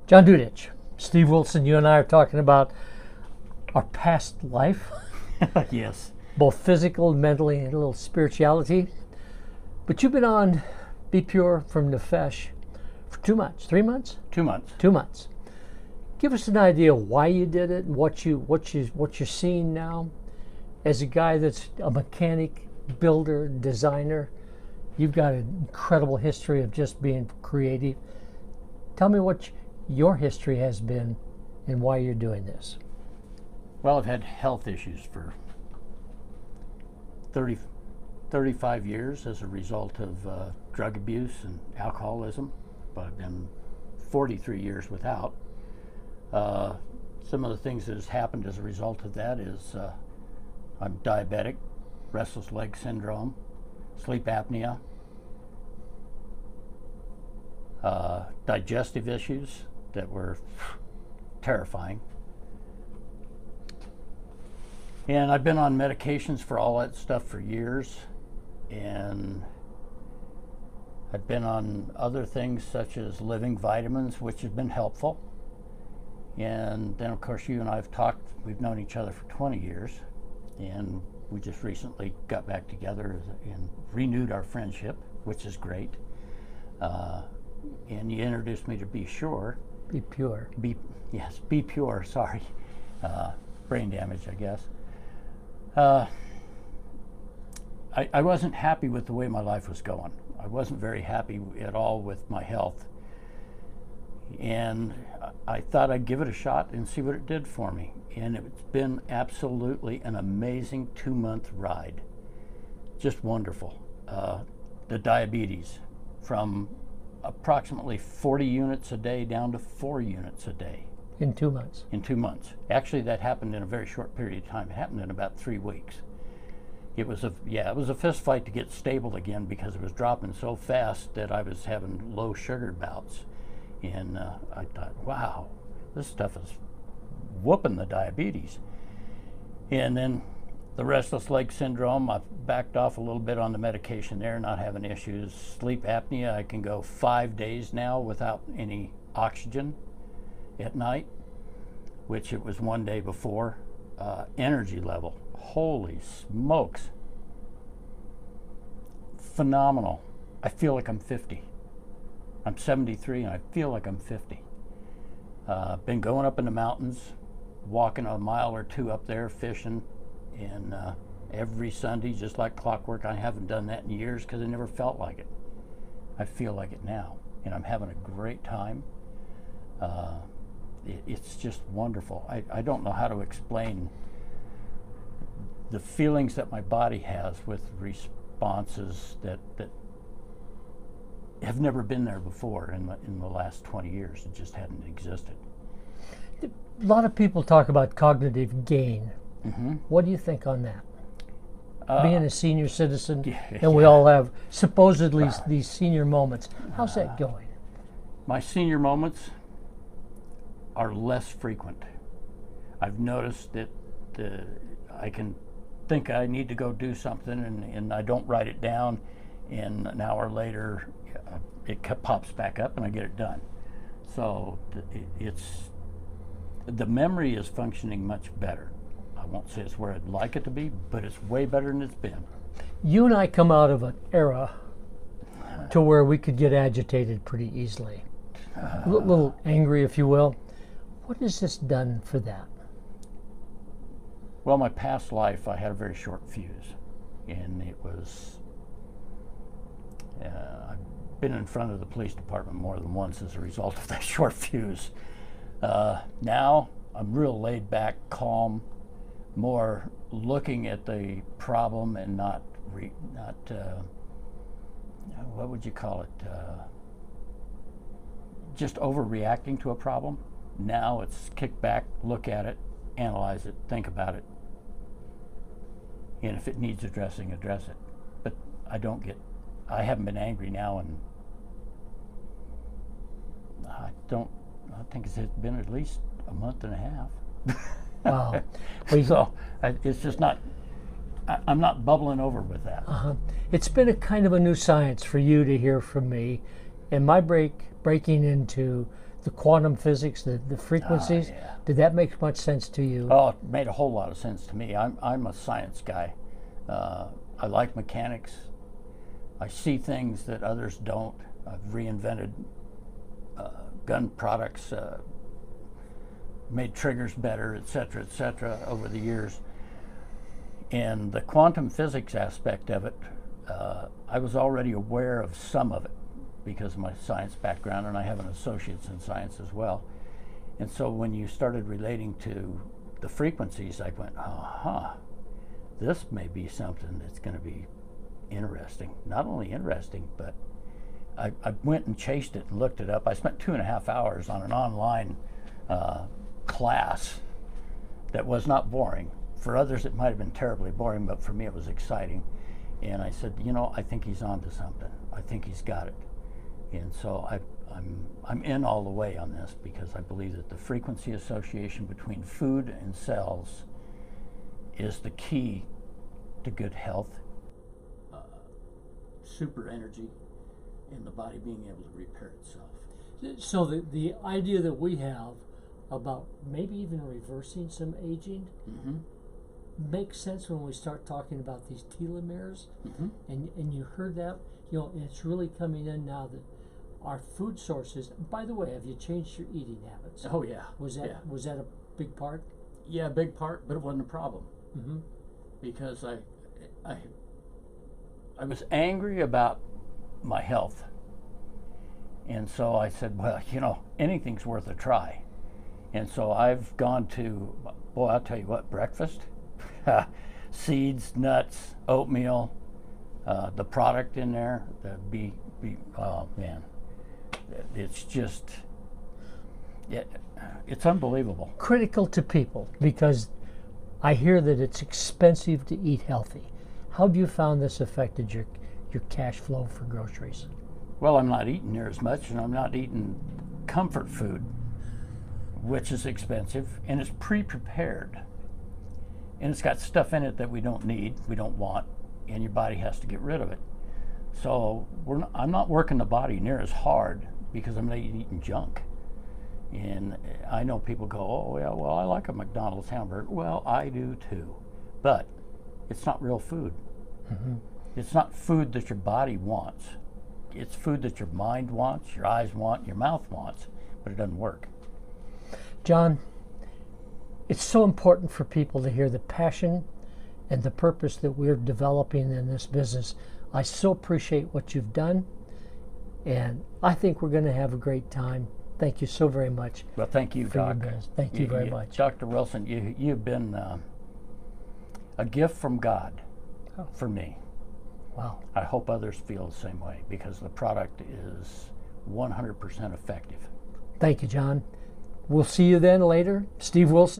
John Dudich, Steve Wilson, you and I are talking about our past life, Yes. both physical, mentally, and a little spirituality. But you've been on Be Pure from Nefesh for 2 months, 3 months? 2 months. 2 months. Give us an idea why you did it and what you're seeing now. As a guy that's a mechanic, builder, designer, you've got an incredible history of just being creative. Tell me what your history has been and why you're doing this. Well, I've had health issues for 35 years as a result of drug abuse and alcoholism, but I've been 43 years without. Some of the things that has happened as a result of that is I'm diabetic, restless leg syndrome, sleep apnea, digestive issues that were terrifying. And I've been on medications for all that stuff for years, and I've been on other things such as living vitamins, which have been helpful. And then, of course, you and I have talked, we've known each other for 20 years, and we just recently got back together and renewed our friendship, which is great. And you introduced me to Be Sure. Be Pure. Be Pure, sorry. Brain damage, I guess. I wasn't happy with the way my life was going. I wasn't very happy at all with my health. And I thought I'd give it a shot and see what it did for me. And it's been absolutely an amazing 2-month ride. Just wonderful. The diabetes from approximately 40 units a day down to 4 units a day. In 2 months. In 2 months. Actually, that happened in a very short period of time. It happened in about 3 weeks. It was a fist fight to get stable again because it was dropping so fast that I was having low sugar bouts. And I thought, wow, this stuff is whooping the diabetes. And then the restless leg syndrome, I backed off a little bit on the medication there, not having issues. Sleep apnea, I can go 5 days now without any oxygen at night, which it was 1 day before. Energy level, holy smokes, phenomenal. I feel like I'm 50. I'm 73 and I feel like I'm 50. Been going up in the mountains, walking a mile or two up there, fishing, and every Sunday, just like clockwork. I haven't done that in years because I never felt like it. I feel like it now, and I'm having a great time. It's just wonderful. I don't know how to explain the feelings that my body has with responses that have never been there before in the last 20 years. It just hadn't existed. A lot of people talk about cognitive gain. Mm-hmm. What do you think on that? Being a senior citizen, yeah. we all have supposedly these senior moments. How's that going? My senior moments are less frequent. I've noticed that I can think I need to go do something and I don't write it down, and an hour later it pops back up and I get it done. So the memory is functioning much better. I won't say it's where I'd like it to be, but it's way better than it's been. You and I come out of an era to where we could get agitated pretty easily. A little angry, if you will. What has this done for that? Well, my past life, I had a very short fuse, and it was, I've been in front of the police department more than once as a result of that short fuse. Now, I'm real laid back, calm, more looking at the problem and not what would you call it? Just overreacting to a problem. Now it's kick back, look at it, analyze it, think about it, and if it needs addressing, address it. But I haven't been angry now, and I think it's been at least a month and a half. Wow. So it's just not, I'm not bubbling over with that. It's been a kind of a new science for you to hear from me, and my breaking into the quantum physics, the frequencies. yeah. Did that make much sense to you? Oh, it made a whole lot of sense to me. I'm a science guy. I like mechanics. I see things that others don't. I've reinvented gun products, made triggers better, et cetera, over the years. And the quantum physics aspect of it, I was already aware of some of it because of my science background, and I have an associate's in science as well. And so when you started relating to the frequencies, I went, this may be something that's going to be interesting. Not only interesting, but I went and chased it and looked it up. I spent 2.5 hours on an online class that was not boring. For others, it might have been terribly boring, but for me, it was exciting. And I said, I think he's onto something. I think he's got it. And so I'm in all the way on this because I believe that the frequency association between food and cells is the key to good health, super energy, and the body being able to repair itself. So the idea that we have about maybe even reversing some aging makes sense when we start talking about these telomeres. And you heard that, and it's really coming in now that our food sources. By the way, have you changed your eating habits? Oh yeah. Was that a big part? Yeah, a big part, but it wasn't a problem because I was angry about my health, and so I said, well, anything's worth a try. And so I've gone to, boy, I'll tell you what, breakfast, seeds, nuts, oatmeal, the product in there, oh man, it's just, it's unbelievable. Critical to people because I hear that it's expensive to eat healthy. How have you found this affected your cash flow for groceries? Well, I'm not eating near as much, and I'm not eating comfort food, which is expensive, and it's pre-prepared. And it's got stuff in it that we don't need, we don't want, and your body has to get rid of it. So I'm not working the body near as hard because I'm not eating junk. And I know people go, oh, yeah, well, I like a McDonald's hamburger. Well, I do too. But it's not real food. It's not food that your body wants. It's food that your mind wants, your eyes want, your mouth wants, but it doesn't work. John, it's so important for people to hear the passion and the purpose that we're developing in this business. I so appreciate what you've done, and I think we're going to have a great time. Thank you so very much. Well, thank you, Doc. Thank you very much. Dr. Wilson, you've been a gift from God for me. Wow. I hope others feel the same way because the product is 100% effective. Thank you, John. We'll see you then later. Steve Wilson.